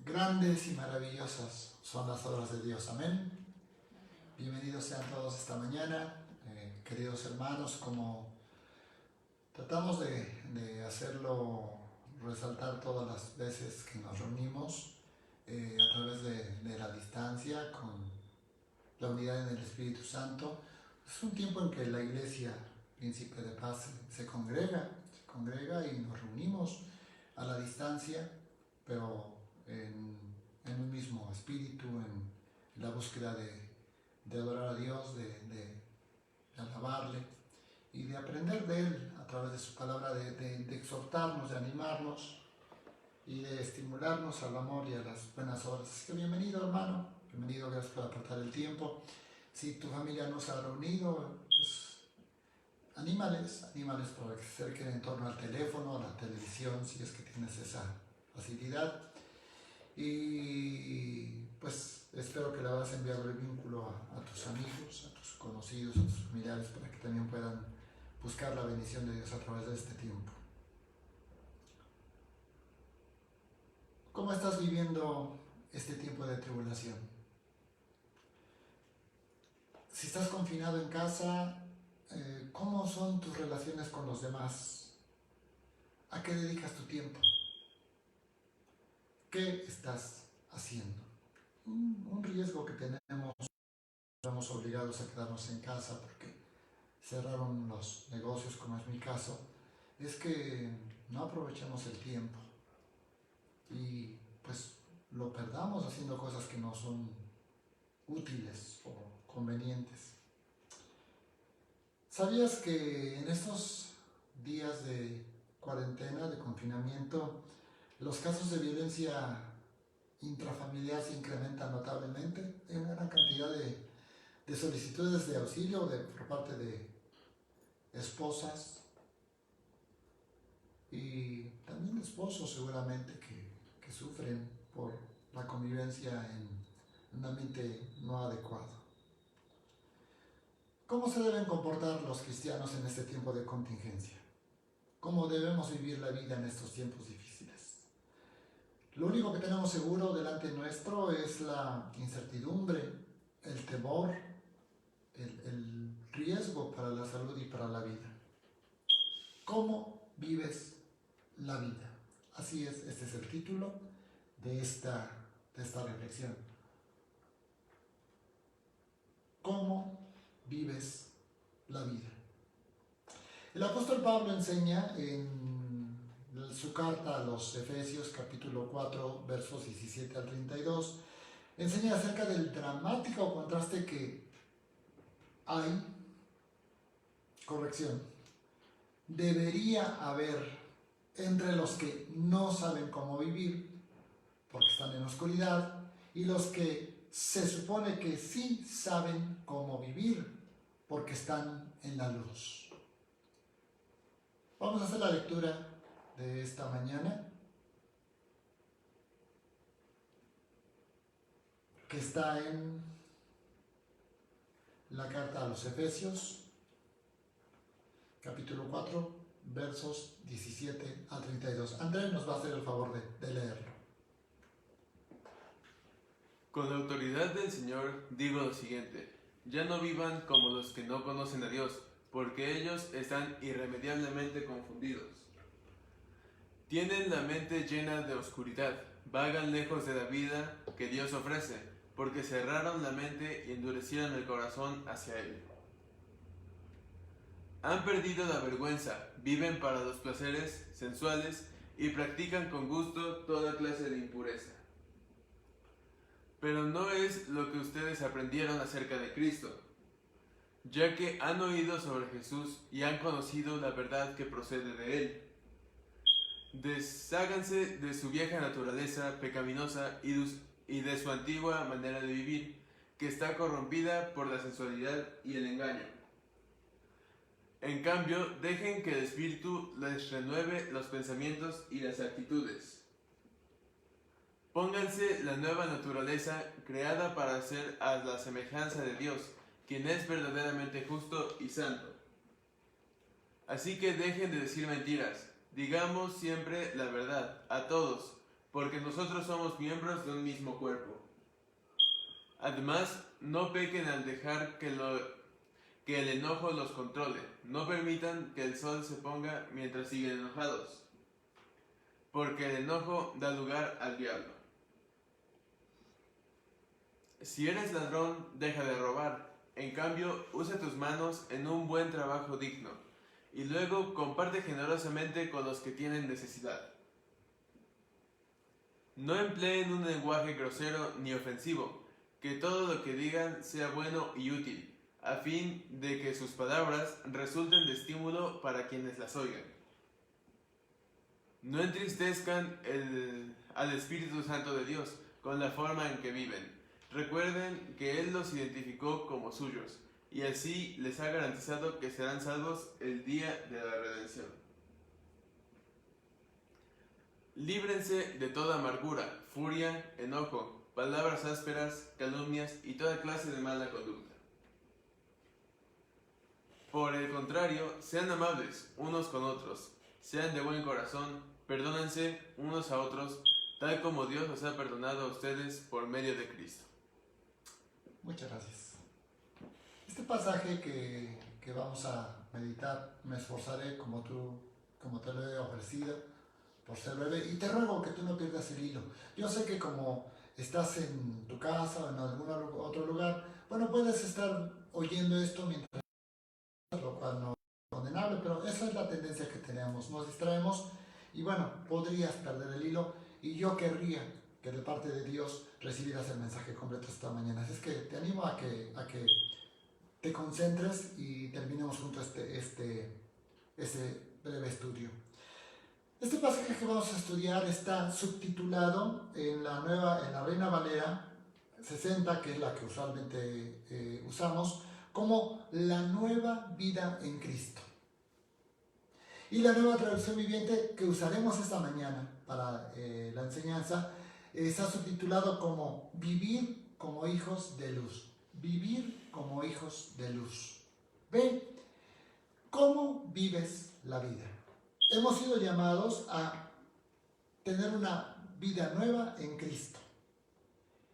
Grandes y maravillosas son las obras de Dios. Amén. Bienvenidos sean todos esta mañana, queridos hermanos, como tratamos de hacerlo resaltar todas las veces que nos reunimos a través de la distancia, con la unidad en el Espíritu Santo. Es un tiempo en que la Iglesia Príncipe de Paz se congrega y nos reunimos a la distancia, pero en un mismo espíritu, en la búsqueda de adorar a Dios, de alabarle y de aprender de Él a través de su palabra, de exhortarnos, de animarnos y de estimularnos al amor y a las buenas obras. Así que bienvenido, hermano, bienvenido, gracias por apartar el tiempo. Si tu familia no se ha reunido, pues anímales para que se acerquen en torno al teléfono, a la televisión, si es que tienes esa facilidad. Y pues espero que le hagas enviar el vínculo a tus amigos, a tus conocidos, a tus familiares, para que también puedan buscar la bendición de Dios a través de este tiempo. ¿Cómo estás viviendo este tiempo de tribulación? Si estás confinado en casa, ¿cómo son tus relaciones con los demás? ¿A qué dedicas tu tiempo? ¿Qué estás haciendo? Un riesgo que tenemos, estamos obligados a quedarnos en casa porque cerraron los negocios, como es mi caso, es que no aprovechemos el tiempo y pues lo perdamos haciendo cosas que no son útiles o convenientes. ¿Sabías que en estos días de cuarentena, de confinamiento, los casos de violencia intrafamiliar se incrementan notablemente? Hay una gran cantidad de solicitudes de auxilio por parte de esposas y también de esposos seguramente que sufren por la convivencia en un ambiente no adecuado. ¿Cómo se deben comportar los cristianos en este tiempo de contingencia? ¿Cómo debemos vivir la vida en estos tiempos difíciles? Lo único que tenemos seguro delante nuestro es la incertidumbre, el temor, el riesgo para la salud y para la vida. ¿Cómo vives la vida? Así es, este es el título de esta reflexión. ¿Cómo vives la vida? El apóstol Pablo enseña en su carta a los Efesios, capítulo 4, versos 17 al 32, enseña acerca del dramático contraste que hay, debería haber entre los que no saben cómo vivir, porque están en oscuridad, y los que se supone que sí saben cómo vivir, porque están en la luz. Vamos a hacer la lectura de esta mañana, que está en la carta a los Efesios, capítulo 4, versos 17 al 32. Andrés nos va a hacer el favor de leerlo. Con la autoridad del Señor digo lo siguiente: ya no vivan como los que no conocen a Dios, porque ellos están irremediablemente confundidos. Tienen la mente llena de oscuridad, vagan lejos de la vida que Dios ofrece, porque cerraron la mente y endurecieron el corazón hacia Él. Han perdido la vergüenza, viven para los placeres sensuales y practican con gusto toda clase de impureza. Pero no es lo que ustedes aprendieron acerca de Cristo, ya que han oído sobre Jesús y han conocido la verdad que procede de Él. Desháganse de su vieja naturaleza pecaminosa y de su antigua manera de vivir, que está corrompida por la sensualidad y el engaño. En cambio, dejen que el Espíritu les renueve los pensamientos y las actitudes. Pónganse la nueva naturaleza creada para ser a la semejanza de Dios, quien es verdaderamente justo y santo. Así que dejen de decir mentiras, digamos siempre la verdad a todos, porque nosotros somos miembros de un mismo cuerpo. Además, no pequen al dejar que el enojo los controle. No permitan que el sol se ponga mientras siguen enojados, porque el enojo da lugar al diablo. Si eres ladrón, deja de robar. En cambio, usa tus manos en un buen trabajo digno, y luego comparte generosamente con los que tienen necesidad. No empleen un lenguaje grosero ni ofensivo, que todo lo que digan sea bueno y útil, a fin de que sus palabras resulten de estímulo para quienes las oigan. No entristezcan al Espíritu Santo de Dios con la forma en que viven. Recuerden que Él los identificó como suyos, y así les ha garantizado que serán salvos el día de la redención. Líbrense de toda amargura, furia, enojo, palabras ásperas, calumnias y toda clase de mala conducta. Por el contrario, sean amables unos con otros, sean de buen corazón, perdónense unos a otros, tal como Dios los ha perdonado a ustedes por medio de Cristo. Muchas gracias. Este pasaje que vamos a meditar, me esforzaré como te lo he ofrecido, por ser breve, y te ruego que tú no pierdas el hilo. Yo sé que como estás en tu casa o en algún otro lugar, bueno, puedes estar oyendo esto mientras, lo cual no es condenable, pero esa es la tendencia que tenemos, nos distraemos y bueno, podrías perder el hilo, y yo querría que de parte de Dios recibieras el mensaje completo esta mañana. Así es que te animo a que te concentres y terminemos juntos este breve estudio. Este pasaje que vamos a estudiar está subtitulado en la Reina Valera 60, que es la que usualmente usamos, como La nueva vida en Cristo. Y la nueva traducción viviente que usaremos esta mañana para la enseñanza está subtitulado como Vivir como hijos de luz. Vivir como hijos de luz. Ve, ¿cómo vives la vida? Hemos sido llamados a tener una vida nueva en Cristo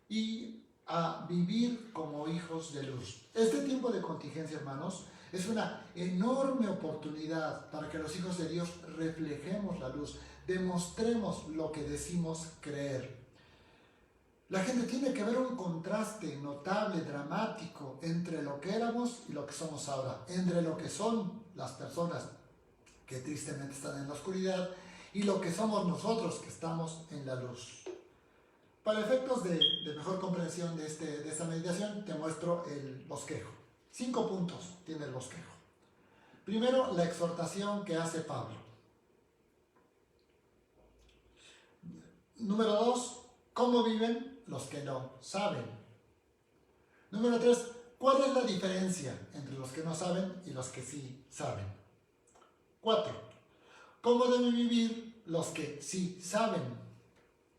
y a vivir como hijos de luz. Este tiempo de contingencia, hermanos, Es una enorme oportunidad para que los hijos de Dios reflejemos la luz, demostremos lo que decimos creer. La gente tiene que ver un contraste notable, dramático, entre lo que éramos y lo que somos ahora, entre lo que son las personas que tristemente están en la oscuridad y lo que somos nosotros que estamos en la luz. Para efectos de mejor comprensión de esta meditación, te muestro el bosquejo. 5 puntos tiene el bosquejo. Primero, la exhortación que hace Pablo. Número 2, ¿cómo viven los que no saben? Número 3, ¿cuál es la diferencia entre los que no saben y los que sí saben? 4, ¿cómo deben vivir los que sí saben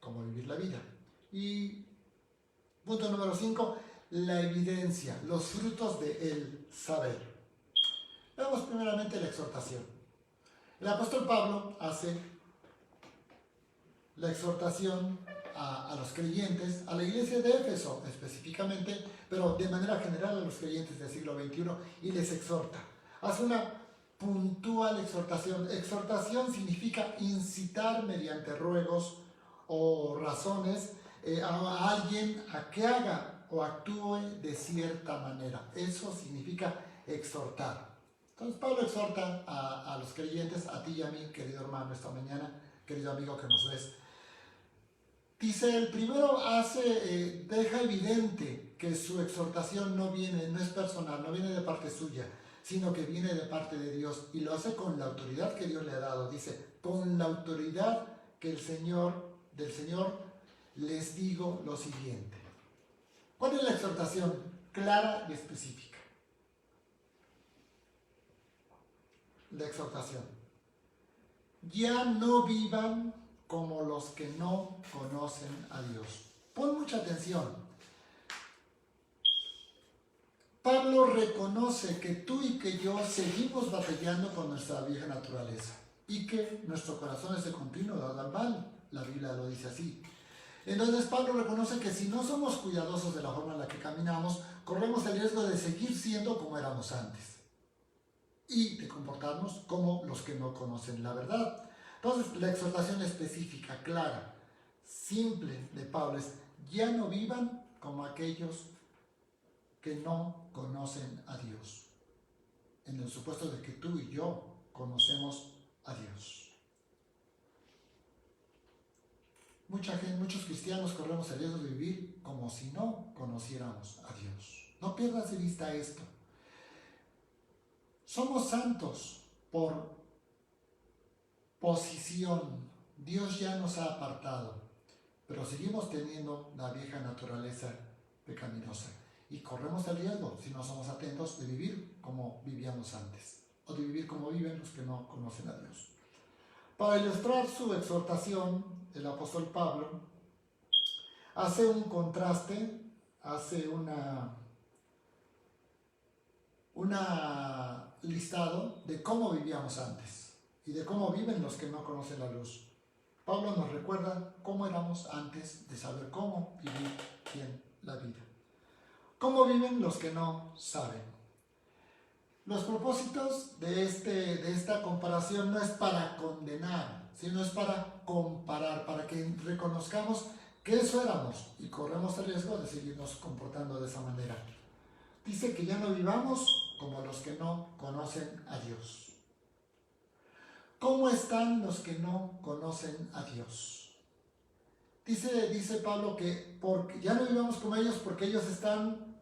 cómo vivir la vida? Y punto número 5, la evidencia, los frutos del saber. Veamos primeramente la exhortación. El apóstol Pablo hace la exhortación a los creyentes, a la iglesia de Éfeso específicamente, pero de manera general a los creyentes del siglo XXI, y les exhorta. Hace una puntual exhortación. Exhortación significa incitar mediante ruegos o razones a alguien a que haga o actúe de cierta manera. Eso significa exhortar. Entonces Pablo exhorta a los creyentes, a ti y a mí, querido hermano, esta mañana, querido amigo que nos ves. Dice, el primero deja evidente que su exhortación no es personal, no viene de parte suya, sino que viene de parte de Dios, y lo hace con la autoridad que Dios le ha dado. Dice, con la autoridad que del Señor les digo lo siguiente. ¿Cuál es la exhortación? Clara y específica. La exhortación. Ya no vivan como los que no conocen a Dios. Pon mucha atención. Pablo reconoce que tú y que yo seguimos batallando con nuestra vieja naturaleza y que nuestro corazón es de continuo dado al mal. La Biblia lo dice así. Entonces Pablo reconoce que si no somos cuidadosos de la forma en la que caminamos, corremos el riesgo de seguir siendo como éramos antes y de comportarnos como los que no conocen la verdad. Entonces la exhortación específica, clara, simple de Pablo es: ya no vivan como aquellos que no conocen a Dios, en el supuesto de que tú y yo conocemos a Dios. Muchos cristianos corremos el riesgo de vivir como si no conociéramos a Dios. No pierdas de vista esto. Somos santos por posición. Dios ya nos ha apartado, pero seguimos teniendo la vieja naturaleza pecaminosa y corremos el riesgo, si no somos atentos, de vivir como vivíamos antes o de vivir como viven los que no conocen a Dios. Para ilustrar su exhortación, el apóstol Pablo hace un contraste, hace un listado de cómo vivíamos antes y de cómo viven los que no conocen la luz. Pablo nos recuerda cómo éramos antes de saber cómo vivir bien la vida. ¿Cómo viven los que no saben? Los propósitos de esta comparación no es para condenar, sino es para comparar, para que reconozcamos que eso éramos y corremos el riesgo de seguirnos comportando de esa manera. Dice que ya no vivamos como los que no conocen a Dios. ¿Cómo están los que no conocen a Dios? Dice Pablo que ya no vivamos como ellos porque ellos están,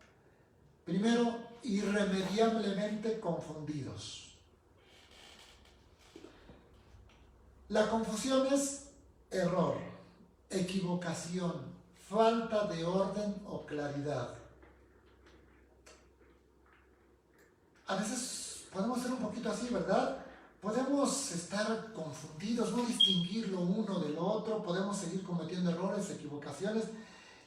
primero, irremediablemente confundidos. La confusión es error, equivocación, falta de orden o claridad. A veces podemos ser un poquito así, ¿verdad? Podemos estar confundidos, no distinguir lo uno del otro, podemos seguir cometiendo errores, equivocaciones,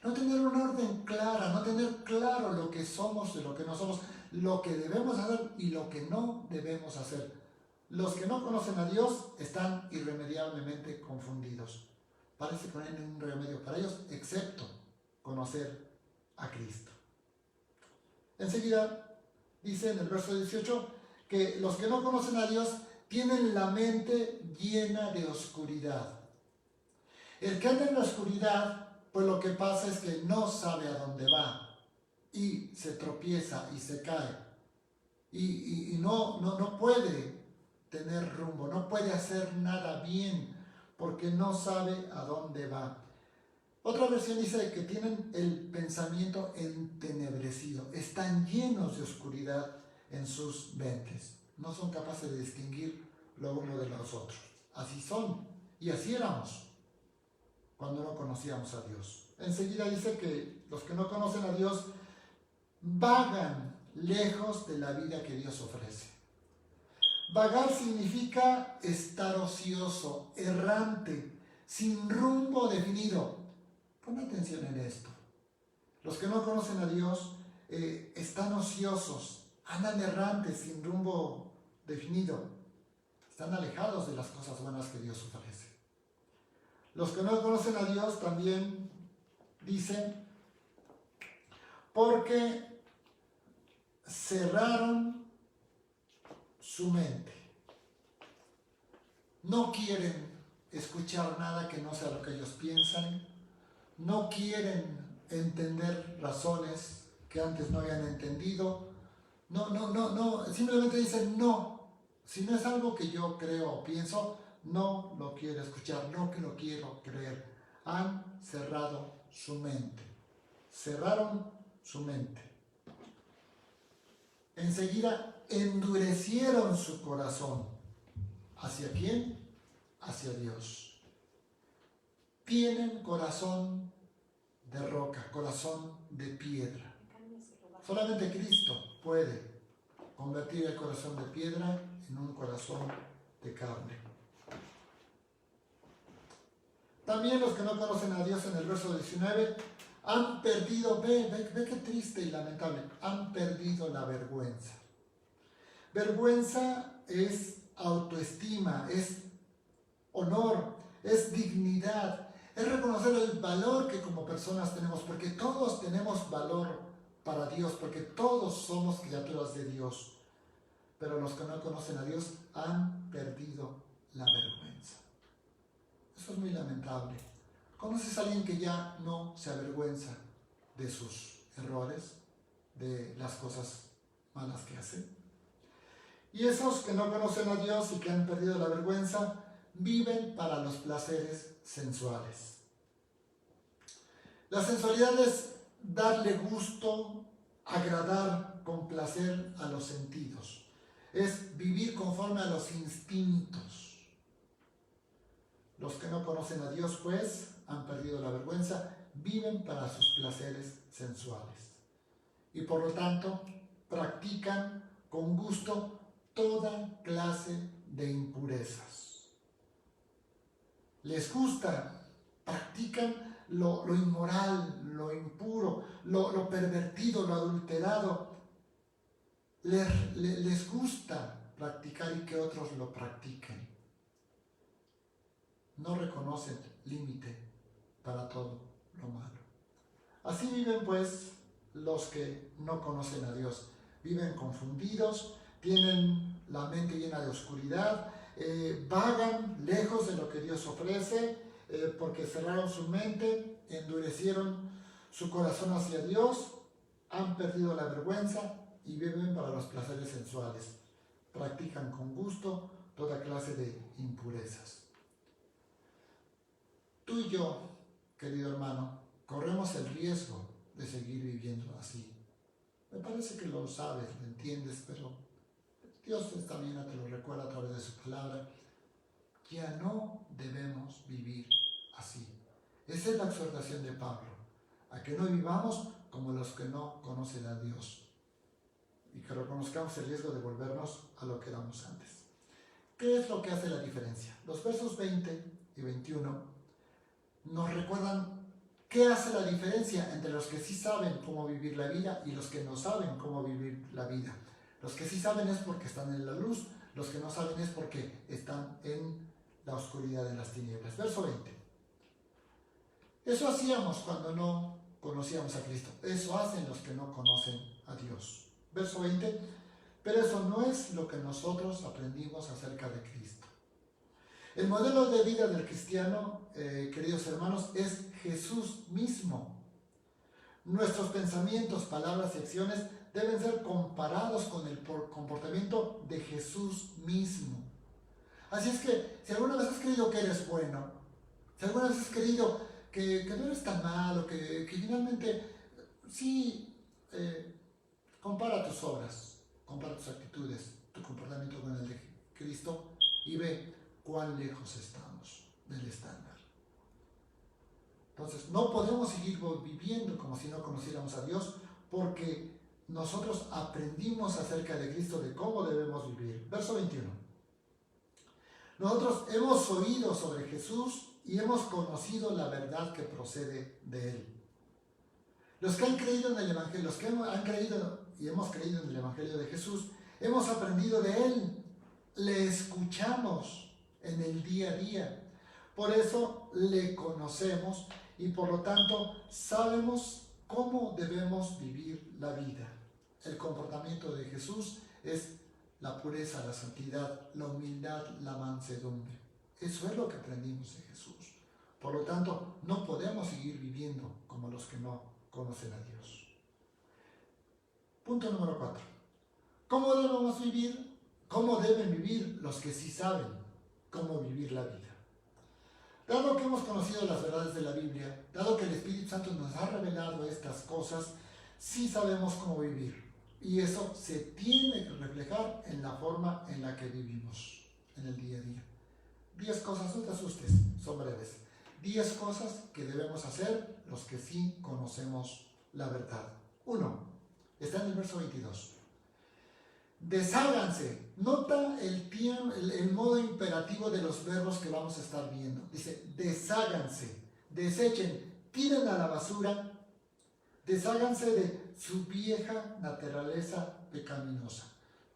no tener una orden clara, no tener claro lo que somos de lo que no somos, lo que debemos hacer y lo que no debemos hacer. Los que no conocen a Dios están irremediablemente confundidos. Parece que no hay ningún remedio para ellos, excepto conocer a Cristo. Enseguida dice en el verso 18, que los que no conocen a Dios tienen la mente llena de oscuridad. El que anda en la oscuridad, pues lo que pasa es que no sabe a dónde va y se tropieza y se cae y no puede tener rumbo, no puede hacer nada bien porque no sabe a dónde va. Otra versión dice que tienen el pensamiento entenebrecido, están llenos de oscuridad en sus mentes, no son capaces de distinguir lo uno de los otros. Así son y así éramos cuando no conocíamos a Dios. Enseguida dice que los que no conocen a Dios vagan lejos de la vida que Dios ofrece. Vagar significa estar ocioso, errante, sin rumbo definido. Pon atención en esto. Los que no conocen a Dios están ociosos, andan errantes, sin rumbo definido. Están alejados de las cosas buenas que Dios ofrece. Los que no conocen a Dios también dicen, porque cerraron su mente. No quieren escuchar nada que no sea lo que ellos piensan. No quieren entender razones que antes no habían entendido. No. Simplemente dicen no. Si no es algo que yo creo o pienso, no lo quiero escuchar, no que lo quiero creer. Han cerrado su mente. Cerraron su mente. Enseguida endurecieron su corazón. ¿Hacia quién? Hacia Dios. Tienen corazón de roca, corazón de piedra. Solamente Cristo puede convertir el corazón de piedra en un corazón de carne. También los que no conocen a Dios en el verso 19 han perdido, ve qué triste y lamentable, han perdido la vergüenza. Vergüenza es autoestima, es honor, es dignidad, es reconocer el valor que como personas tenemos, porque todos tenemos valor para Dios, porque todos somos criaturas de Dios. Pero los que no conocen a Dios han perdido la vergüenza. Eso es muy lamentable. ¿Conoces a alguien que ya no se avergüenza de sus errores, de las cosas malas que hace? Y esos que no conocen a Dios y que han perdido la vergüenza, viven para los placeres sensuales. La sensualidad es darle gusto, agradar con placer a los sentidos. Es vivir conforme a los instintos. Los que no conocen a Dios, pues, han perdido la vergüenza, viven para sus placeres sensuales. Y por lo tanto, practican con gusto toda clase de impurezas. Les gusta, practican lo inmoral, lo impuro, lo pervertido, lo adulterado. Les gusta practicar y que otros lo practiquen. No reconocen límite para todo lo malo. Así viven pues los que no conocen a Dios. Viven confundidos, tienen la mente llena de oscuridad, vagan lejos de lo que Dios ofrece, porque cerraron su mente, endurecieron su corazón hacia Dios, han perdido la vergüenza y viven para los placeres sensuales. Practican con gusto toda clase de impurezas. Tú y yo, querido hermano, corremos el riesgo de seguir viviendo así. Me parece que lo sabes, lo entiendes, pero Dios también te lo recuerda a través de su palabra. Ya no debemos vivir así. Esa es la exhortación de Pablo, a que no vivamos como los que no conocen a Dios y que reconozcamos el riesgo de volvernos a lo que éramos antes. ¿Qué es lo que hace la diferencia? Los versos 20 y 21 nos recuerdan qué hace la diferencia entre los que sí saben cómo vivir la vida y los que no saben cómo vivir la vida. Los que sí saben es porque están en la luz, los que no saben es porque están en la oscuridad de las tinieblas. Verso 20. Eso hacíamos cuando no conocíamos a Cristo. Eso hacen los que no conocen a Dios. Verso 20. Pero eso no es lo que nosotros aprendimos acerca de Cristo. El modelo de vida del cristiano, queridos hermanos, es Jesús mismo. Nuestros pensamientos, palabras y acciones deben ser comparados con el comportamiento de Jesús mismo. Así es que, si alguna vez has creído que eres bueno, si alguna vez has creído que no eres tan malo, que finalmente sí, compara tus obras, compara tus actitudes, tu comportamiento con el de Cristo y ve cuán lejos estamos del estándar. Entonces, no podemos seguir viviendo como si no conociéramos a Dios, porque nosotros aprendimos acerca de Cristo, de cómo debemos vivir. Verso 21. Nosotros hemos oído sobre Jesús y hemos conocido la verdad que procede de Él. Los que han creído en el Evangelio, los que han creído y hemos creído en el Evangelio de Jesús, hemos aprendido de Él, le escuchamos en el día a día. Por eso le conocemos y por lo tanto sabemos cómo debemos vivir la vida. El comportamiento de Jesús es la pureza, la santidad, la humildad, la mansedumbre. Eso es lo que aprendimos de Jesús. Por lo tanto, no podemos seguir viviendo como los que no conocen a Dios. Punto número 4. ¿Cómo debemos vivir? ¿Cómo deben vivir los que sí saben cómo vivir la vida? Dado que hemos conocido las verdades de la Biblia, dado que el Espíritu Santo nos ha revelado estas cosas, sí sabemos cómo vivir. Y eso se tiene que reflejar en la forma en la que vivimos en el día a día. 10 cosas, no te asustes, son breves. 10 cosas que debemos hacer los que sí conocemos la verdad. 1. Está en el verso 22. Desháganse. Nota el modo imperativo de los verbos que vamos a estar viendo. Dice, desháganse, desechen, tiren a la basura, desháganse de su vieja naturaleza pecaminosa.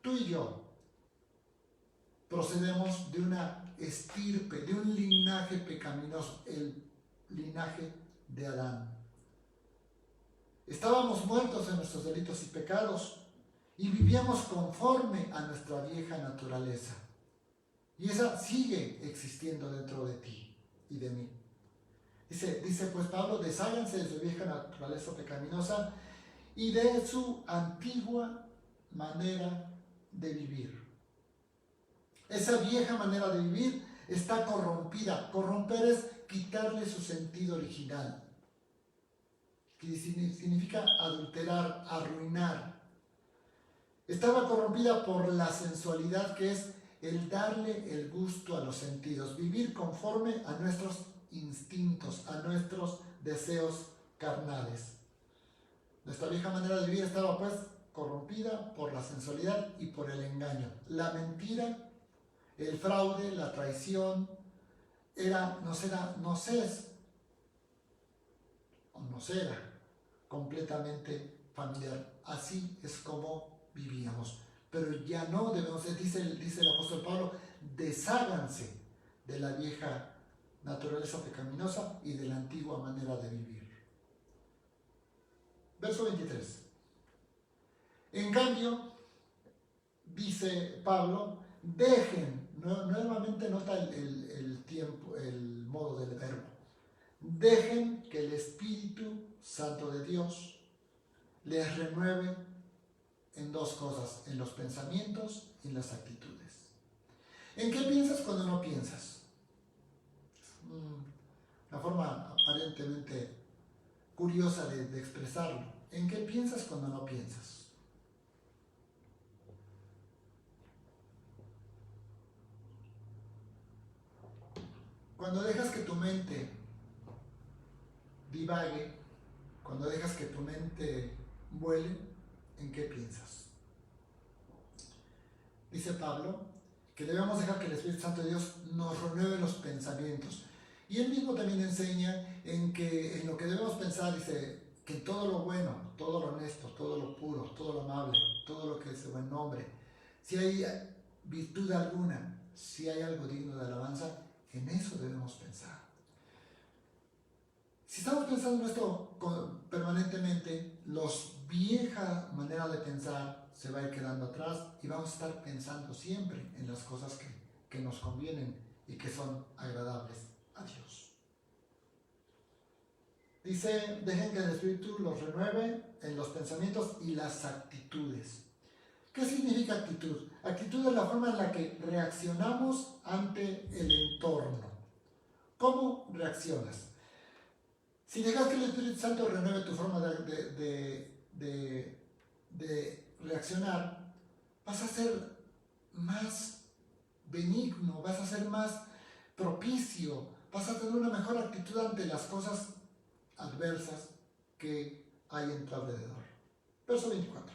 Tú y yo procedemos de una estirpe, de un linaje pecaminoso, el linaje de Adán. Estábamos muertos en nuestros delitos y pecados y vivíamos conforme a nuestra vieja naturaleza. Y esa sigue existiendo dentro de ti y de mí. Dice pues Pablo, desháganse de su vieja naturaleza pecaminosa y de su antigua manera de vivir. Esa vieja manera de vivir está corrompida. Corromper es quitarle su sentido original, que significa adulterar, arruinar. Estaba corrompida por la sensualidad, que es el darle el gusto a los sentidos, vivir conforme a nuestros instintos, a nuestros deseos carnales. Nuestra vieja manera de vivir estaba pues corrompida por la sensualidad y por el engaño. La mentira, el fraude, la traición, nos era completamente familiar. Así es como vivíamos. Pero ya no debemos, dice el apóstol Pablo, desháganse de la vieja naturaleza pecaminosa y de la antigua manera de vivir. Verso 23. En cambio, dice Pablo, dejen, nuevamente nota el tiempo, el modo del verbo. Dejen que el Espíritu Santo de Dios les renueve en 2 cosas, en los pensamientos y en las actitudes. ¿En qué piensas cuando no piensas? Una forma aparentemente curiosa de expresarlo. ¿En qué piensas cuando no piensas? Cuando dejas que tu mente divague, cuando dejas que tu mente vuele, ¿en qué piensas? Dice Pablo que debemos dejar que el Espíritu Santo de Dios nos renueve los pensamientos. Y él mismo también enseña en lo que debemos pensar, dice que en todo lo bueno, todo lo honesto, todo lo puro, todo lo amable, todo lo que es de buen nombre, si hay virtud alguna, si hay algo digno de alabanza, en eso debemos pensar. Si estamos pensando en esto permanentemente, la vieja manera de pensar se va a ir quedando atrás y vamos a estar pensando siempre en las cosas que nos convienen y que son agradables a Dios. Dice, dejen que el Espíritu los renueve en los pensamientos y las actitudes. ¿Qué significa actitud? Actitud es la forma en la que reaccionamos ante el entorno. ¿Cómo reaccionas? Si dejas que el Espíritu Santo renueve tu forma de reaccionar, vas a ser más benigno, vas a ser más propicio, vas a tener una mejor actitud ante las cosas adversas que hay en tu alrededor. Verso 24.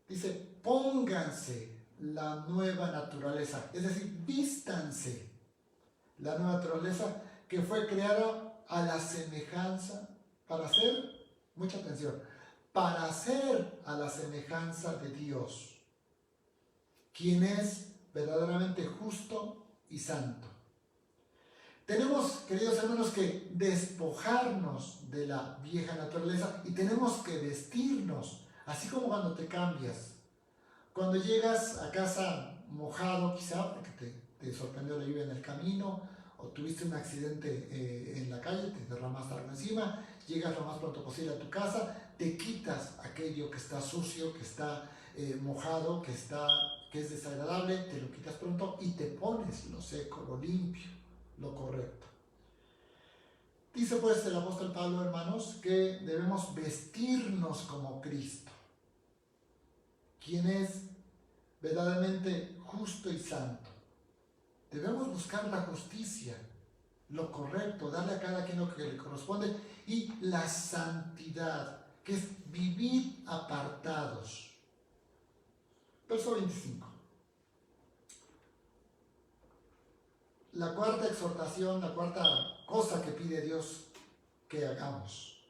Dice, pónganse la nueva naturaleza, es decir, vístanse la nueva naturaleza que fue creada a la semejanza, para hacer, mucha atención, para hacer a la semejanza de Dios, quien es verdaderamente justo y santo. Tenemos, queridos hermanos, que despojarnos de la vieja naturaleza y tenemos que vestirnos, así como cuando te cambias. Cuando llegas a casa mojado, quizá porque te sorprendió la lluvia en el camino, o tuviste un accidente en la calle, te derramaste algo encima, llegas lo más pronto posible a tu casa, te quitas aquello que está sucio, que está mojado, que es desagradable, te lo quitas pronto y te pones lo seco, lo limpio, lo correcto. Dice pues el apóstol Pablo, hermanos, que debemos vestirnos como Cristo, quien es verdaderamente justo y santo. Debemos buscar la justicia, lo correcto, darle a cada quien lo que le corresponde, y la santidad, que es vivir apartados. Verso 25. La cuarta exhortación, la cuarta cosa que pide Dios que hagamos.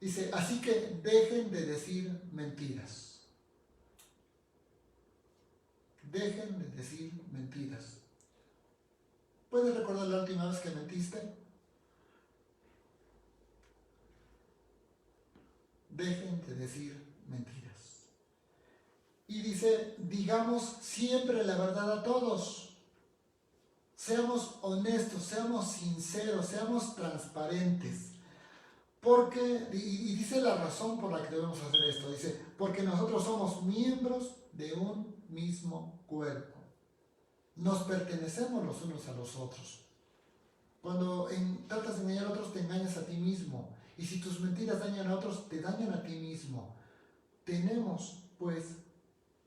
Dice, así que dejen de decir mentiras. Dejen de decir mentiras. ¿Puedes recordar la última vez que mentiste? Dejen de decir mentiras. Y dice, digamos siempre la verdad a todos. Seamos honestos, seamos sinceros, seamos transparentes. Porque, y dice la razón por la que debemos hacer esto, dice, porque nosotros somos miembros de un mismo cuerpo. Nos pertenecemos los unos a los otros. Cuando tratas de engañar a otros, te engañas a ti mismo. Y si tus mentiras dañan a otros, te dañan a ti mismo. Tenemos, pues,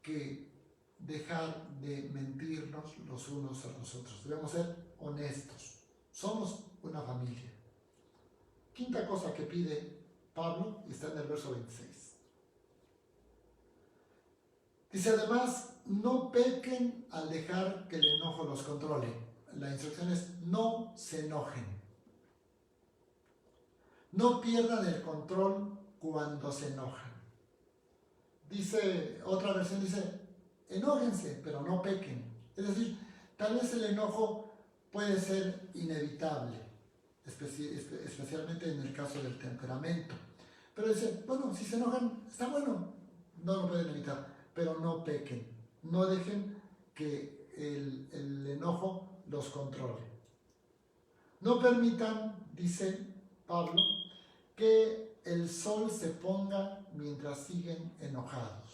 que dejar de mentirnos los unos a los otros. Debemos ser honestos. Somos una familia. Quinta cosa que pide Pablo está en el verso 26. Dice además, no pequen al dejar que el enojo los controle. La instrucción es, no se enojen. No pierdan el control cuando se enojan. Dice, otra versión dice, enójense, pero no pequen. Es decir, tal vez el enojo puede ser inevitable, especialmente en el caso del temperamento. Pero dice, bueno, si se enojan, está bueno, no lo pueden evitar, pero no pequen. No dejen que el enojo los controle. No permitan, dice Pablo, que el sol se ponga mientras siguen enojados.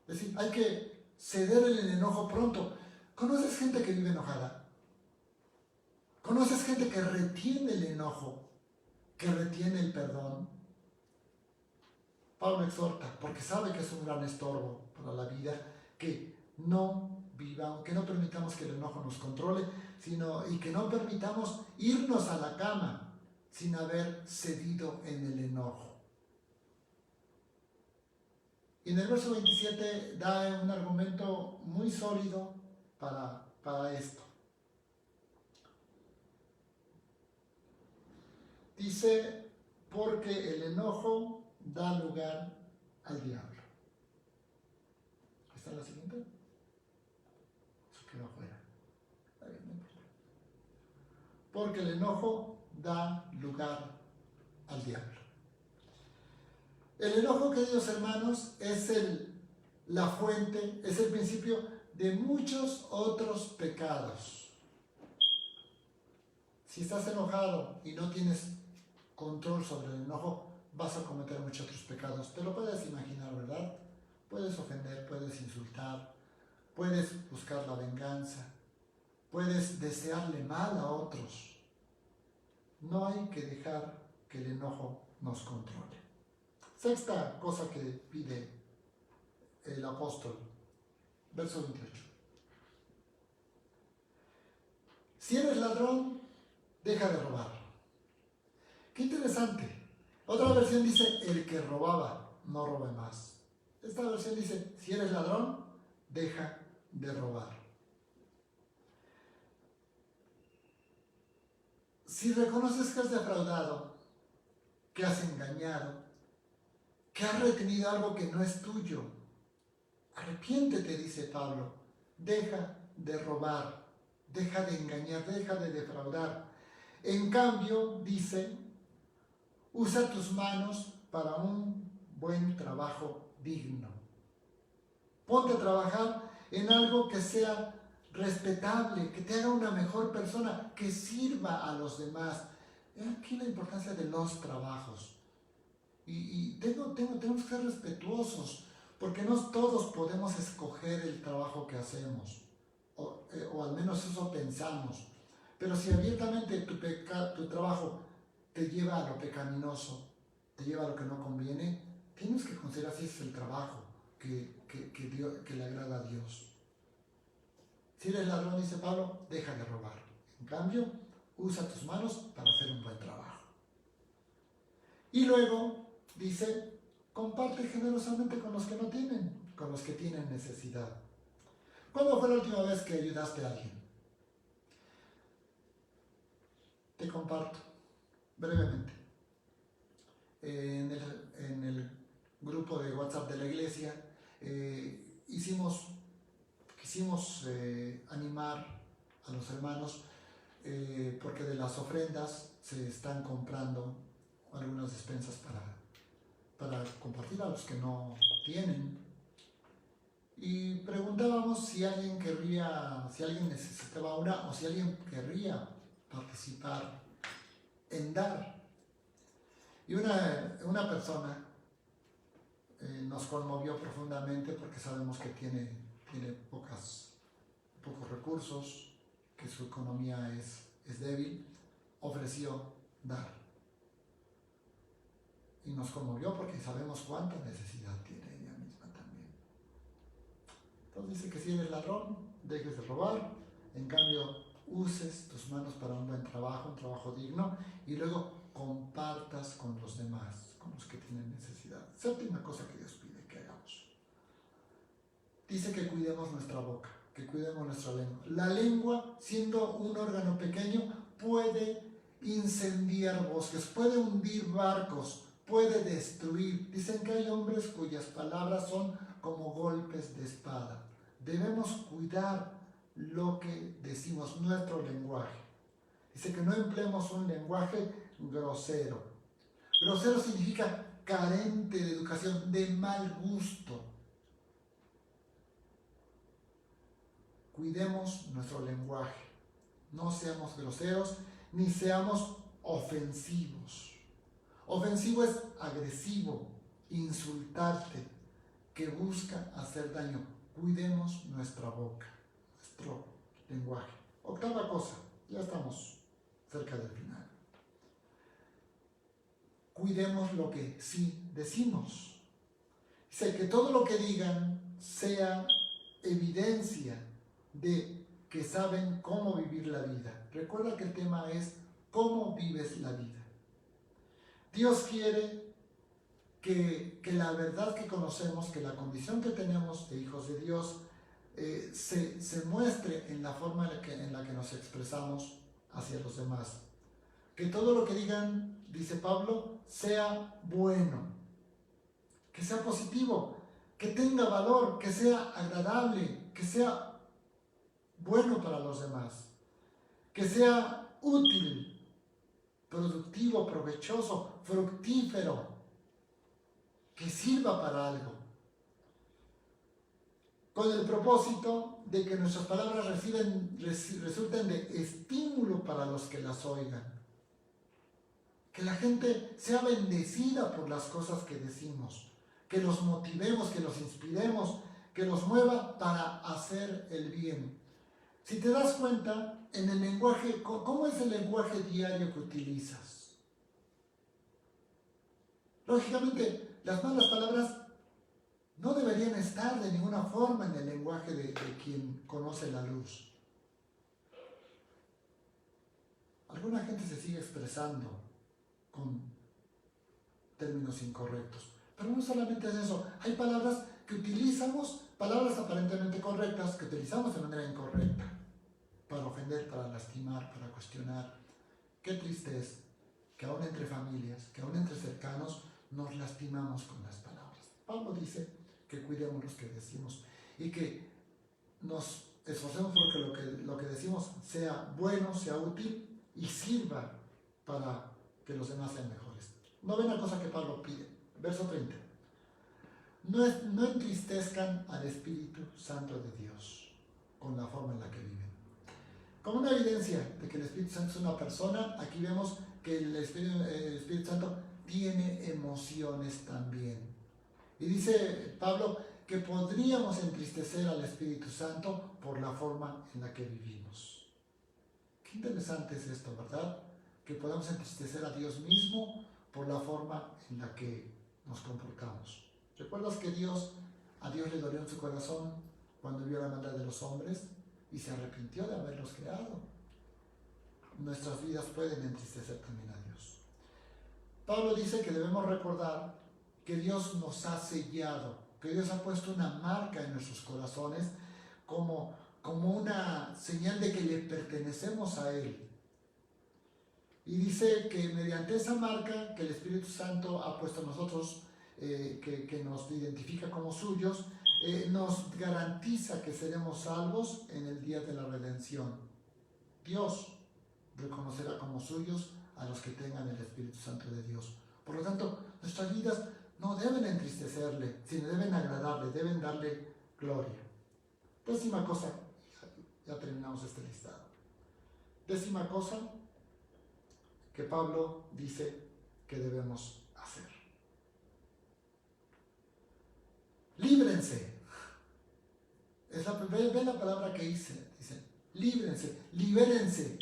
Es decir, hay que ceder el enojo pronto. ¿Conoces gente que vive enojada? ¿Conoces gente que retiene el enojo, que retiene el perdón? Pablo exhorta, porque sabe que es un gran estorbo para la vida, que no vivamos, que no permitamos que el enojo nos controle, y que no permitamos irnos a la cama sin haber cedido en el enojo. Y en el verso 27 da un argumento muy sólido para esto. Dice, porque el enojo da lugar al diablo. ¿Está la siguiente? Eso quedó afuera. Porque el enojo da lugar al diablo. El enojo, queridos hermanos, es la fuente, es el principio de muchos otros pecados. Si estás enojado y no tienes control sobre el enojo, vas a cometer muchos otros pecados. Te lo puedes imaginar, ¿verdad? Puedes ofender, puedes insultar, puedes buscar la venganza, puedes desearle mal a otros. No hay que dejar que el enojo nos controle. Sexta cosa que pide el apóstol, verso 28. Si eres ladrón, deja de robar. Qué interesante. Otra versión dice, el que robaba, no robe más. Esta versión dice, si eres ladrón, deja de robar. Si reconoces que has defraudado, que has engañado, que has retenido algo que no es tuyo, arrepiéntete, dice Pablo, deja de robar, deja de engañar, deja de defraudar. En cambio, dice, usa tus manos para un buen trabajo digno. Ponte a trabajar en algo que sea respetable, que te haga una mejor persona, que sirva a los demás. Aquí la importancia de los trabajos. Y tenemos que ser respetuosos, porque no todos podemos escoger el trabajo que hacemos, o al menos eso pensamos. Pero si abiertamente tu trabajo te lleva a lo pecaminoso, te lleva a lo que no conviene, tienes que considerar si es el trabajo que le agrada a Dios. Si eres ladrón, dice Pablo, deja de robar. En cambio, usa tus manos para hacer un buen trabajo. Y luego dice, comparte generosamente con los que no tienen, con los que tienen necesidad. ¿Cuándo fue la última vez que ayudaste a alguien? Te comparto brevemente. En el grupo de WhatsApp de la iglesia quisimos animar a los hermanos porque de las ofrendas se están comprando algunas despensas para compartir a los que no tienen. Y preguntábamos si alguien necesitaba una, o si alguien querría participar en dar. Y una persona nos conmovió profundamente porque sabemos que tiene pocos recursos, que su economía es débil, ofreció dar. Y nos conmovió porque sabemos cuánta necesidad tiene ella misma también. Entonces dice que si eres ladrón, dejes de robar, en cambio uses tus manos para un buen trabajo, un trabajo digno, y luego compartas con los demás, con los que tienen necesidad. Séptima cosa que Dios pide que hagamos. Dice que cuidemos nuestra boca, que cuidemos nuestra lengua. La lengua, siendo un órgano pequeño, puede incendiar bosques, puede hundir barcos, puede destruir. Dicen que hay hombres cuyas palabras son como golpes de espada. Debemos cuidar lo que decimos, nuestro lenguaje. Dice que no empleemos un lenguaje grosero. Grosero significa carente de educación, de mal gusto. Cuidemos nuestro lenguaje. No seamos groseros ni seamos ofensivos. Ofensivo es agresivo, insultarte, que busca hacer daño. Cuidemos nuestra boca, nuestro lenguaje. Octava cosa, ya estamos cerca del final. Cuidemos lo que sí decimos. Dice que todo lo que digan sea evidencia de que saben cómo vivir la vida. Recuerda que el tema es cómo vives la vida. Dios quiere que la verdad que conocemos, que la condición que tenemos de hijos de Dios, se muestre en la forma en la que nos expresamos hacia los demás. Que todo lo que digan, dice Pablo, sea bueno, que sea positivo, que tenga valor, que sea agradable, que sea bueno para los demás, que sea útil, productivo, provechoso, fructífero, que sirva para algo, con el propósito de que nuestras palabras resulten de estímulo para los que las oigan. Que la gente sea bendecida por las cosas que decimos, que los motivemos, que los inspiremos, que los mueva para hacer el bien. Si te das cuenta, en el lenguaje, ¿cómo es el lenguaje diario que utilizas? Lógicamente, las malas palabras no deberían estar de ninguna forma en el lenguaje de quien conoce la luz. Alguna gente se sigue expresando con términos incorrectos. Pero no solamente es eso, hay palabras que utilizamos, palabras aparentemente correctas, que utilizamos de manera incorrecta, para ofender, para lastimar, para cuestionar. Qué triste es que aún entre familias, que aún entre cercanos, nos lastimamos con las palabras. Pablo dice que cuidemos los que decimos y que nos esforcemos porque lo que decimos sea bueno, sea útil y sirva para que los demás sean mejores. No ven la cosa que Pablo pide. Verso 30. No entristezcan al Espíritu Santo de Dios con la forma en la que viven. Como una evidencia de que el Espíritu Santo es una persona, aquí vemos que el Espíritu Santo tiene emociones también. Y dice Pablo que podríamos entristecer al Espíritu Santo por la forma en la que vivimos. Qué interesante es esto, ¿verdad? Que podamos entristecer a Dios mismo por la forma en la que nos comportamos. ¿Recuerdas que a Dios le dolió en su corazón cuando vio la maldad de los hombres y se arrepintió de haberlos creado? Nuestras vidas pueden entristecer también a Dios. Pablo dice que debemos recordar que Dios nos ha sellado, que Dios ha puesto una marca en nuestros corazones como una señal de que le pertenecemos a Él. Y dice que mediante esa marca que el Espíritu Santo ha puesto en nosotros, que nos identifica como suyos, nos garantiza que seremos salvos en el día de la redención. Dios reconocerá como suyos a los que tengan el Espíritu Santo de Dios. Por lo tanto, nuestras vidas no deben entristecerle, sino deben agradarle, deben darle gloria. Décima cosa, ya terminamos este listado. Décima cosa que Pablo dice que debemos hacer. Líbrense. Ven la palabra que dice, líbrense, libérense,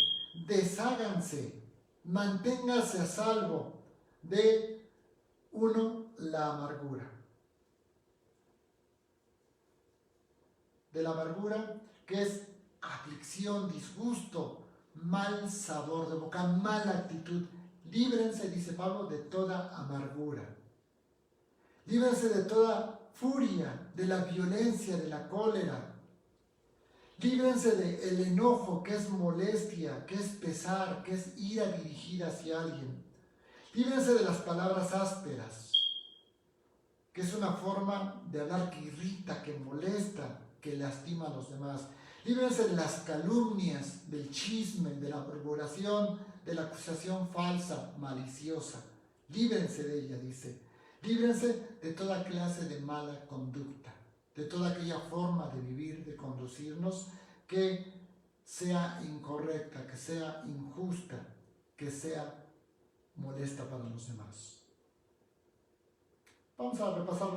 desháganse, manténganse a salvo de la amargura. De la amargura, que es aflicción, disgusto, mal sabor de boca, mala actitud. Líbrense, dice Pablo, de toda amargura. Líbrense de toda furia, de la violencia, de la cólera. Líbrense del enojo, que es molestia, que es pesar, que es ira dirigida hacia alguien. Líbrense de las palabras ásperas, que es una forma de hablar que irrita, que molesta, que lastima a los demás. Líbrense de las calumnias, del chisme, de la murmuración, de la acusación falsa, maliciosa. Líbrense de ella, dice. Líbrense de toda clase de mala conducta, de toda aquella forma de vivir, de conducirnos que sea incorrecta, que sea injusta, que sea molesta para los demás. Vamos a repasar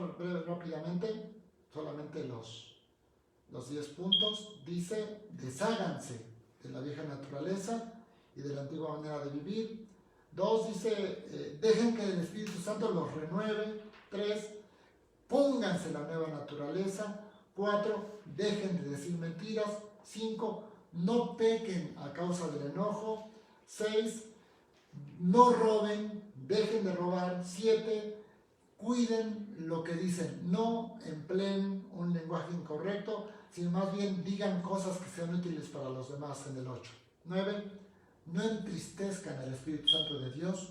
rápidamente solamente los 10 puntos. Dice, desháganse de la vieja naturaleza y de la antigua manera de vivir. 2, dice, dejen que el Espíritu Santo los renueve. 3, pónganse la nueva naturaleza. 4, dejen de decir mentiras. 5, no pequen a causa del enojo. 6, no roben, dejen de robar. 7, cuiden lo que dicen, no empleen un lenguaje incorrecto, sino más bien digan cosas que sean útiles para los demás, en el 8. 9, no entristezcan al Espíritu Santo de Dios,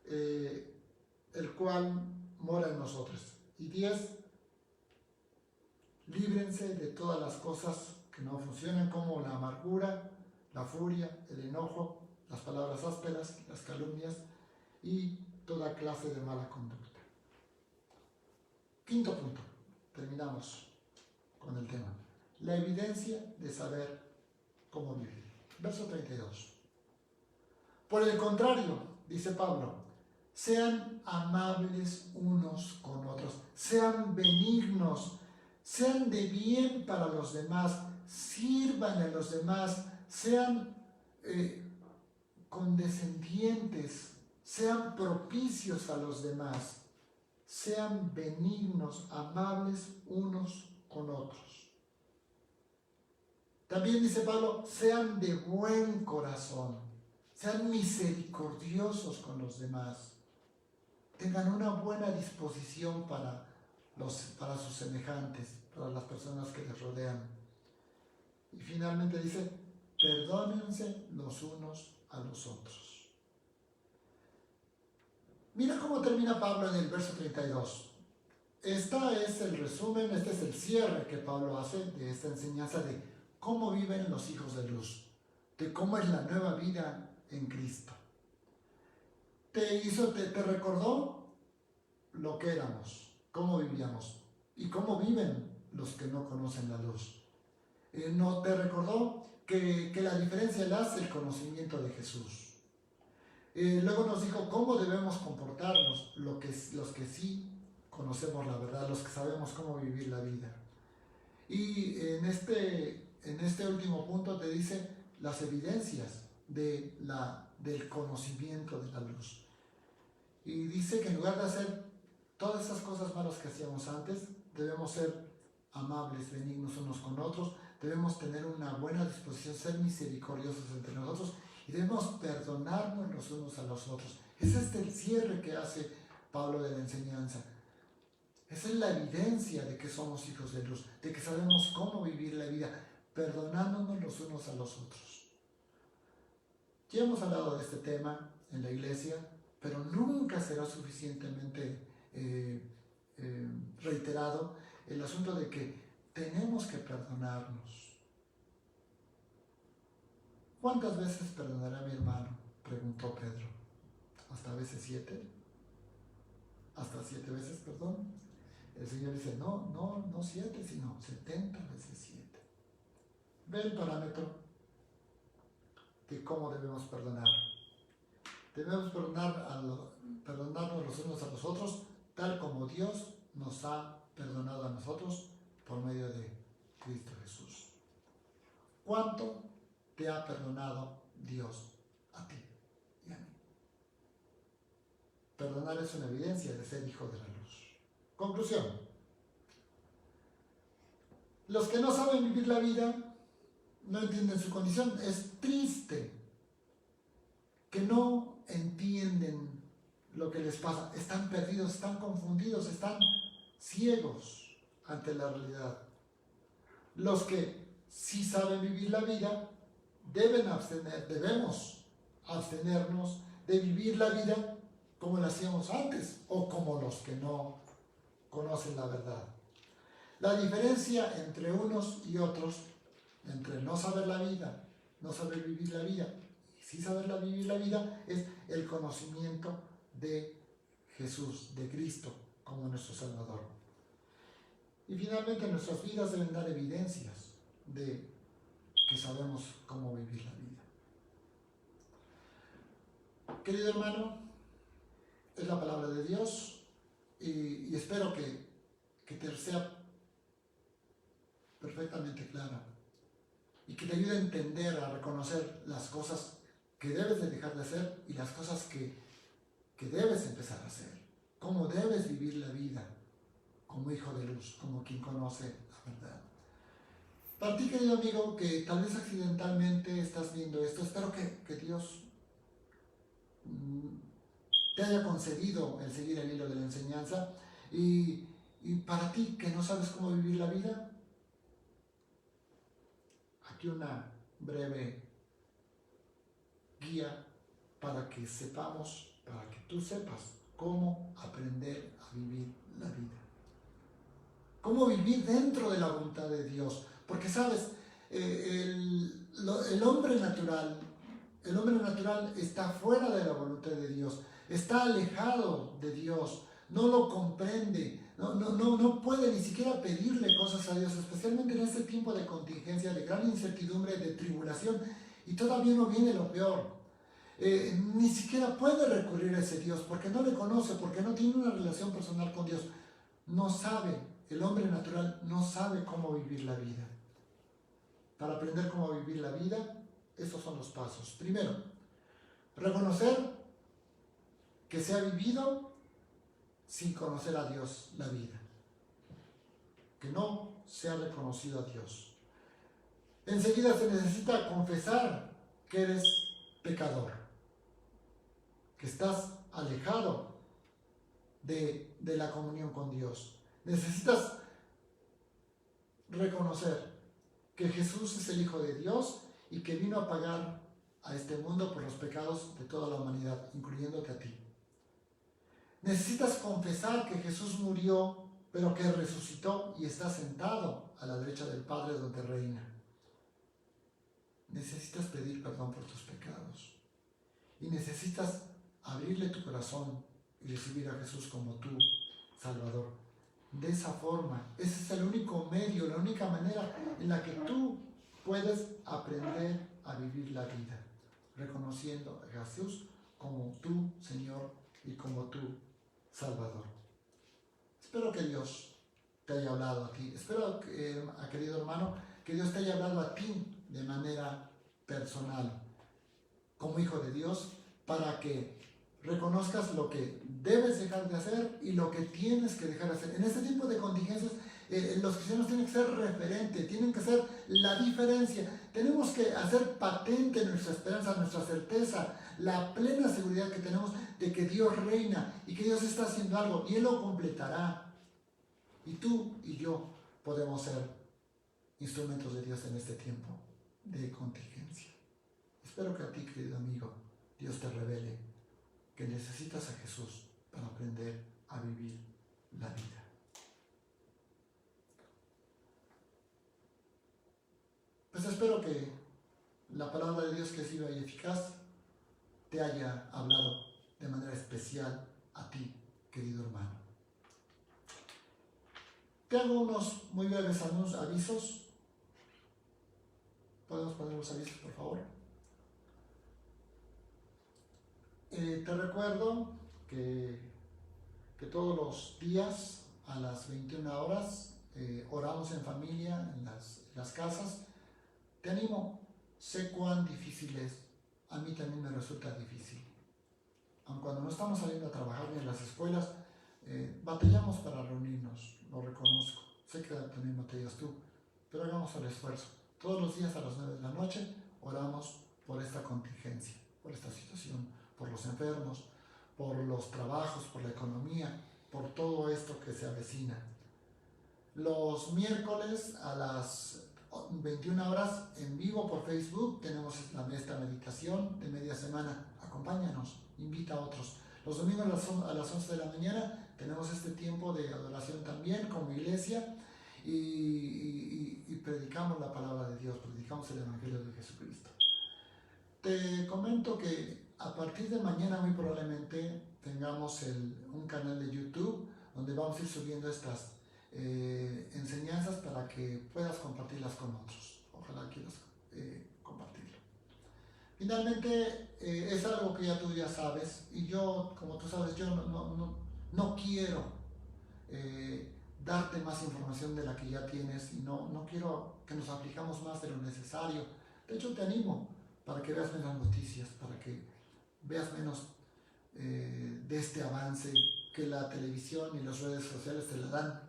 el cual mora en nosotros. Y 10, líbrense de todas las cosas que no funcionan, como la amargura, la furia, el enojo, las palabras ásperas, las calumnias y toda clase de mala conducta. Quinto punto, terminamos con el tema. La evidencia de saber cómo vivir. Verso 32. Por el contrario, dice Pablo, sean amables unos con otros, sean benignos, sean de bien para los demás, sirvan a los demás, sean condescendientes, sean propicios a los demás, sean benignos, amables unos con otros. También dice Pablo, sean de buen corazón, sean misericordiosos con los demás, tengan una buena disposición para sus semejantes, para las personas que les rodean. Y finalmente dice, perdónense los unos a los otros. Mira cómo termina Pablo en el verso 32. Este es el resumen, este es el cierre que Pablo hace de esta enseñanza de cómo viven los hijos de luz, de cómo es la nueva vida en Cristo. Te recordó lo que éramos, cómo vivíamos y cómo viven los que no conocen la luz. No te recordó que la diferencia la hace el conocimiento de Jesús. Luego nos dijo cómo debemos comportarnos los que sí conocemos la verdad, los que sabemos cómo vivir la vida. Y en este último punto te dice las evidencias del conocimiento de la luz. Y dice que en lugar de hacer todas esas cosas malas que hacíamos antes, debemos ser amables, benignos unos con otros, debemos tener una buena disposición, ser misericordiosos entre nosotros y debemos perdonarnos los unos a los otros. Ese es el cierre que hace Pablo de la enseñanza. Esa es la evidencia de que somos hijos de luz, de que sabemos cómo vivir la vida, perdonándonos los unos a los otros. Ya hemos hablado de este tema en la iglesia, pero nunca será suficientemente reiterado el asunto de que tenemos que perdonarnos. ¿Cuántas veces perdonaré a mi hermano?, preguntó Pedro. ¿Hasta veces 7? ¿Hasta 7 veces, perdón? El Señor dice, no 7, sino 70 veces 7. Ve el parámetro de cómo debemos perdonar. Debemos perdonarnos los unos a los otros, tal como Dios nos ha perdonado a nosotros por medio de Cristo Jesús. ¿Cuánto te ha perdonado Dios a ti y a mí? Perdonar es una evidencia de ser hijo de la luz. Conclusión. Los que no saben vivir la vida no entienden su condición. Es triste que no entienden lo que les pasa. Están perdidos, están confundidos, están ciegos ante la realidad. Los que sí saben vivir la vida debemos abstenernos de vivir la vida como la hacíamos antes o como los que no conocen la verdad. La diferencia entre unos y otros, entre no saber la vida, no saber vivir la vida y sí saber vivir la vida, es el conocimiento de Jesús, de Cristo como nuestro Salvador. Y finalmente nuestras vidas deben dar evidencias de que sabemos cómo vivir la vida. Querido hermano, es la palabra de Dios y espero que te sea perfectamente clara y que te ayude a entender, a reconocer las cosas que debes de dejar de hacer y las cosas que debes empezar a hacer. Cómo debes vivir la vida como hijo de luz, como quien conoce la verdad. Para ti, querido amigo, que tal vez accidentalmente estás viendo esto, espero que Dios te haya concedido el seguir el hilo de la enseñanza y para ti que no sabes cómo vivir la vida, aquí una breve guía para que sepamos, para que tú sepas cómo aprender a vivir la vida. Cómo vivir dentro de la voluntad de Dios. Porque sabes, el hombre natural está fuera de la voluntad de Dios, está alejado de Dios, no lo comprende, no puede ni siquiera pedirle cosas a Dios, especialmente en este tiempo de contingencia, de gran incertidumbre, de tribulación, y todavía no viene lo peor. Ni siquiera puede recurrir a ese Dios porque no le conoce, porque no tiene una relación personal con Dios. No sabe, el hombre natural no sabe cómo vivir la vida. Para aprender cómo vivir la vida, estos son los pasos. Primero, reconocer que se ha vivido sin conocer a Dios la vida, que no se ha reconocido a Dios. Enseguida se necesita confesar que eres pecador, que estás alejado de la comunión con Dios. Necesitas reconocer que Jesús es el Hijo de Dios y que vino a pagar a este mundo por los pecados de toda la humanidad, incluyéndote a ti. Necesitas confesar que Jesús murió, pero que resucitó y está sentado a la derecha del Padre donde reina. Necesitas pedir perdón por tus pecados y necesitas abrirle tu corazón y recibir a Jesús como tu Salvador. De esa forma, ese es el único medio, la única manera en la que tú puedes aprender a vivir la vida, reconociendo a Jesús como tu Señor y como tu Salvador. Espero que Dios te haya hablado a ti. Espero, querido hermano, que Dios te haya hablado a ti de manera personal, como hijo de Dios, para que reconozcas lo que debes dejar de hacer y lo que tienes que dejar de hacer. En este tipo de contingencias, los cristianos tienen que ser referente, tienen que ser la diferencia. Tenemos que hacer patente nuestra esperanza, nuestra certeza, la plena seguridad que tenemos de que Dios reina y que Dios está haciendo algo y Él lo completará. Y tú y yo podemos ser instrumentos de Dios en este tiempo de contingencia. Espero que a ti, querido amigo, Dios te revele que necesitas a Jesús para aprender a vivir la vida. Pues espero que la palabra de Dios, que es viva y eficaz, te haya hablado de manera especial a ti, querido hermano. Te hago unos muy breves avisos. ¿Podemos poner los avisos, por favor? Te recuerdo que todos los días a las 21 horas oramos en familia, en las casas. Te animo, sé cuán difícil es. A mí también me resulta difícil. Aun cuando no estamos saliendo a trabajar ni en las escuelas, batallamos para reunirnos, lo reconozco. Sé que también batallas tú, pero hagamos el esfuerzo. Todos los días a las 9 de la noche oramos por esta contingencia, por esta situación, por los enfermos, por los trabajos, por la economía, por todo esto que se avecina. Los miércoles a las 21 horas en vivo por Facebook tenemos esta meditación de media semana. Acompáñanos, invita a otros. Los domingos a las 11 de la mañana tenemos este tiempo de adoración también como iglesia y predicamos la palabra de Dios, predicamos el Evangelio de Jesucristo. Te comento que a partir de mañana muy probablemente tengamos un canal de YouTube donde vamos a ir subiendo estas enseñanzas para que puedas compartirlas con otros. Ojalá quieras compartirlo. Finalmente, es algo que tú ya sabes y yo, como tú sabes, yo no quiero darte más información de la que ya tienes y no quiero que nos aplicamos más de lo necesario. De hecho, te animo para que veas menos noticias, para que veas menos de este avance que la televisión y las redes sociales te la dan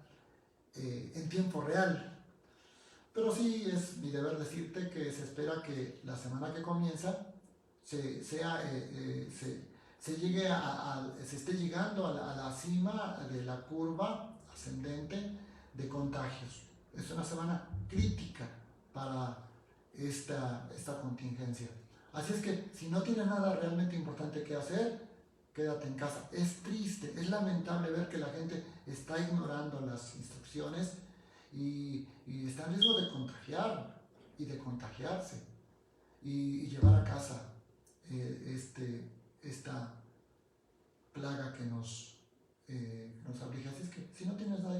en tiempo real. Pero sí es mi deber decirte que se espera que la semana que comienza se esté llegando a la cima de la curva ascendente de contagios. Es una semana crítica para esta contingencia. Así es que si no tienes nada realmente importante que hacer, quédate en casa. Es triste, es lamentable ver que la gente está ignorando las instrucciones y está en riesgo de contagiar y de contagiarse y llevar a casa esta plaga que nos aflige. Así es que si no tienes nada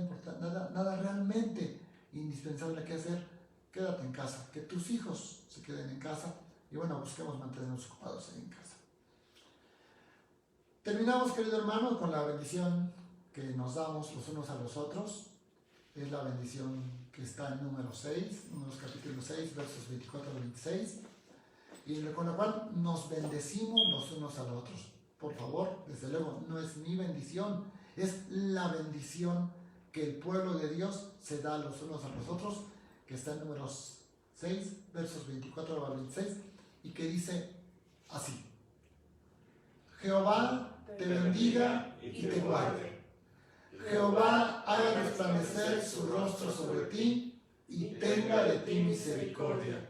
tus hijos se queden en casa y bueno, busquemos mantenernos ocupados ahí en casa. Terminamos, querido hermano, con la bendición que nos damos los unos a los otros. Es la bendición que está en Números capítulo 6, versos 24 al 26, y con la cual nos bendecimos los unos a los otros. Por favor, desde luego, no es mi bendición, es la bendición que el pueblo de Dios se da los unos a los otros, que está en Números 6, versos 24 al 26, y que dice así: Jehová te bendiga y te guarde. Jehová haga resplandecer su rostro sobre ti y tenga de ti misericordia.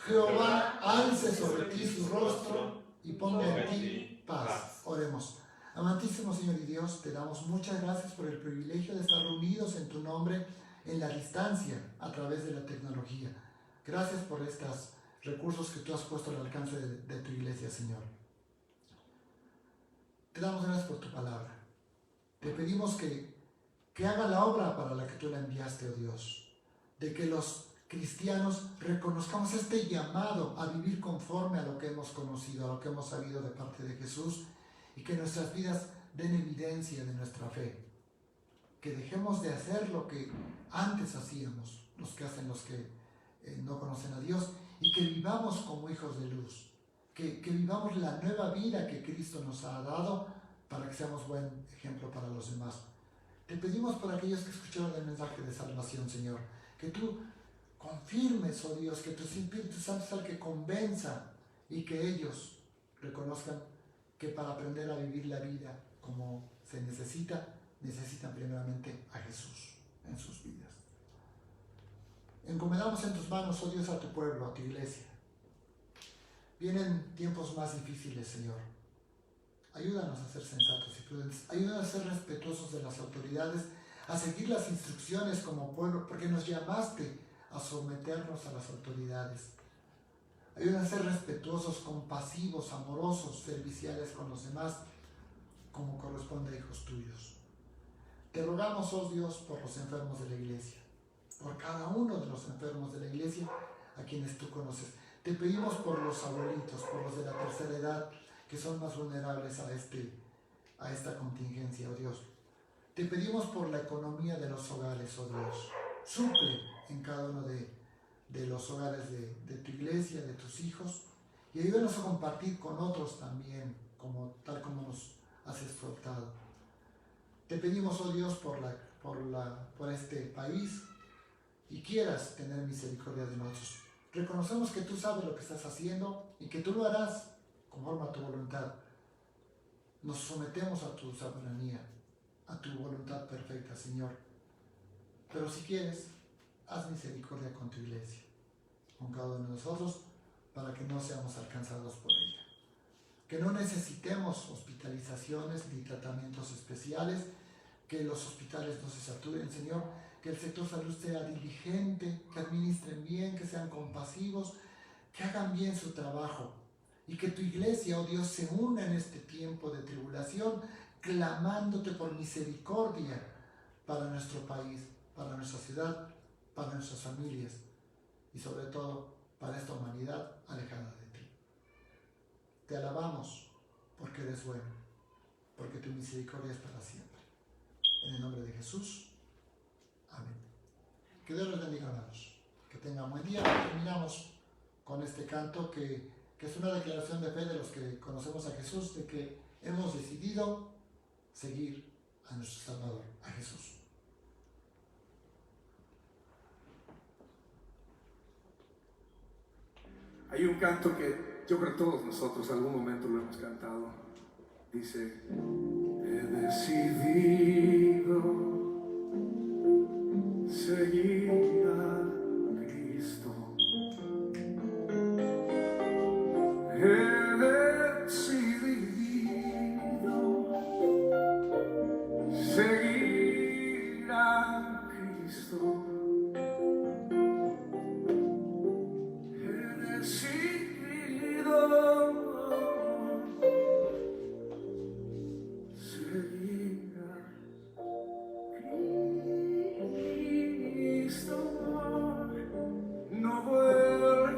Jehová alce sobre ti su rostro y ponga en ti paz. Oremos. Amantísimo Señor y Dios, te damos muchas gracias por el privilegio de estar reunidos en tu nombre en la distancia a través de la tecnología. Gracias por estos recursos que tú has puesto al alcance de tu iglesia, Señor. Te damos gracias por tu palabra. Te pedimos que haga la obra para la que tú la enviaste, oh Dios, de que los cristianos reconozcamos este llamado a vivir conforme a lo que hemos conocido, a lo que hemos sabido de parte de Jesús, y que nuestras vidas den evidencia de nuestra fe. Que dejemos de hacer lo que antes hacíamos, los que no conocen a Dios, y que vivamos como hijos de luz, que vivamos la nueva vida que Cristo nos ha dado para que seamos buen ejemplo para los demás. Te pedimos por aquellos que escucharon el mensaje de salvación, Señor, que tú confirmes, oh Dios, que tu Espíritu Santo sea el que convenza y que ellos reconozcan que para aprender a vivir la vida como se necesitan primeramente a Jesús en sus vidas. Encomendamos en tus manos, oh Dios, a tu pueblo, a tu iglesia. Vienen tiempos más difíciles, Señor. Ayúdanos a ser sensatos y prudentes. Ayúdanos a ser respetuosos de las autoridades, a seguir las instrucciones como pueblo, porque nos llamaste a someternos a las autoridades. Ayúdanos a ser respetuosos, compasivos, amorosos, serviciales con los demás, como corresponde a hijos tuyos. Te rogamos, oh Dios, por los enfermos de la iglesia, por cada uno de los enfermos de la iglesia a quienes tú conoces. Te pedimos por los abuelitos, por los de la tercera edad, que son más vulnerables a esta contingencia, oh Dios. Te pedimos por la economía de los hogares, oh Dios. Suple en cada uno de los hogares de tu iglesia, de tus hijos, y ayúdanos a compartir con otros también, tal como nos has exhortado. Te pedimos, oh Dios, por este país, y quieras tener misericordia de nosotros. Reconocemos que tú sabes lo que estás haciendo y que tú lo harás conforme a tu voluntad. Nos sometemos a tu soberanía, a tu voluntad perfecta, Señor. Pero si quieres, haz misericordia con tu iglesia, con cada uno de nosotros, para que no seamos alcanzados por ella. Que no necesitemos hospitalizaciones ni tratamientos especiales, que los hospitales no se saturen, Señor, que el sector salud sea diligente, que administren bien, que sean compasivos, que hagan bien su trabajo, y que tu iglesia, oh Dios, se una en este tiempo de tribulación, clamándote por misericordia para nuestro país, para nuestra ciudad, para nuestras familias y sobre todo para esta humanidad alejada de ti. Te alabamos porque eres bueno, porque tu misericordia es para siempre. En el nombre de Jesús, amén. Que Dios los bendiga, hermanos. Que tengan buen día. Terminamos con este canto que es una declaración de fe de los que conocemos a Jesús, de que hemos decidido seguir a nuestro Salvador, a Jesús. Hay un canto que yo creo que todos nosotros algún momento lo hemos cantado. Dice: he decidido seguir a Cristo. He decidido seguir a Cristo. No vuelvo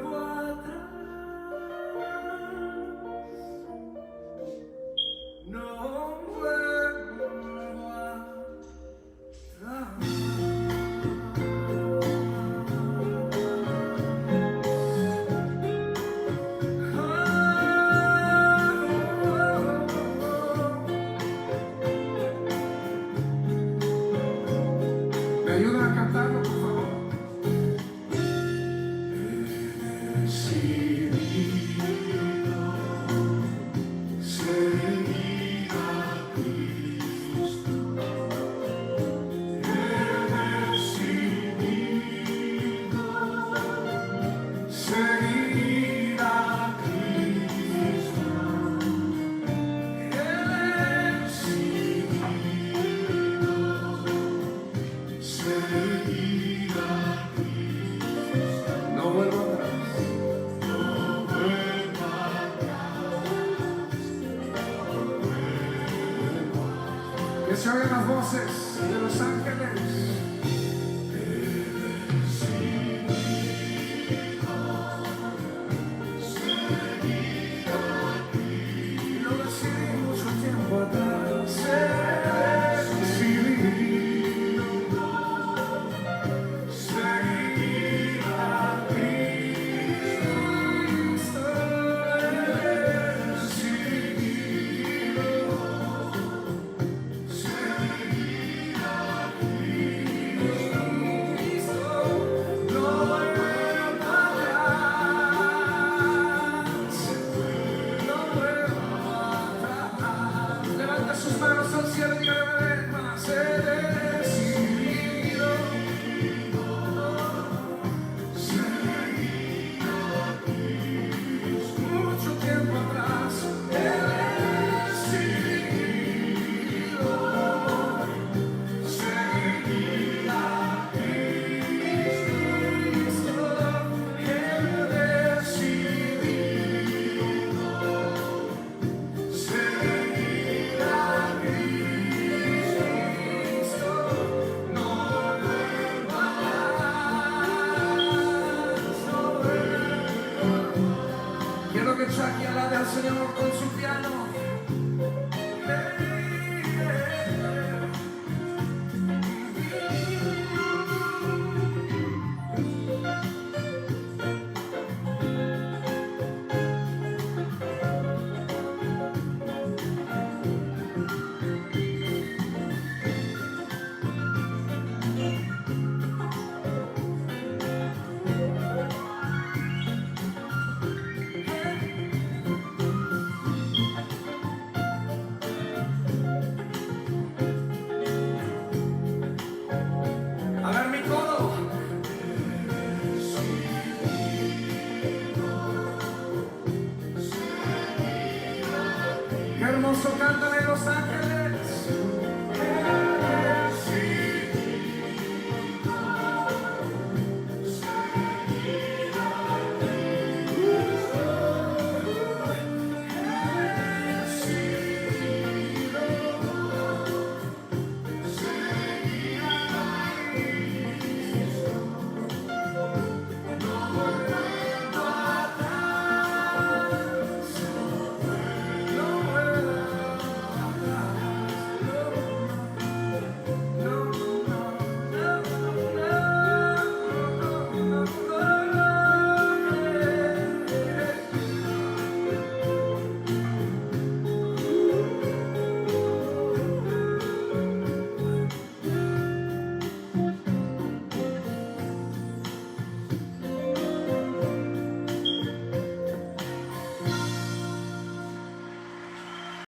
se oyen las voces de los ángeles. Lo decidí mucho tiempo atrás. Seguir a Cristo. Levanta sus manos al cielo y dígale más. He decidido seguir a Cristo. Mucho tiempo atrás he decidido seguir a Cristo. He decidido seguir a Cristo, no vuelvo atrás, no vuelvo. Quiero que Chucky alabe al Señor con su piano. A ver mi coro. Qué hermoso cantan en Los Ángeles.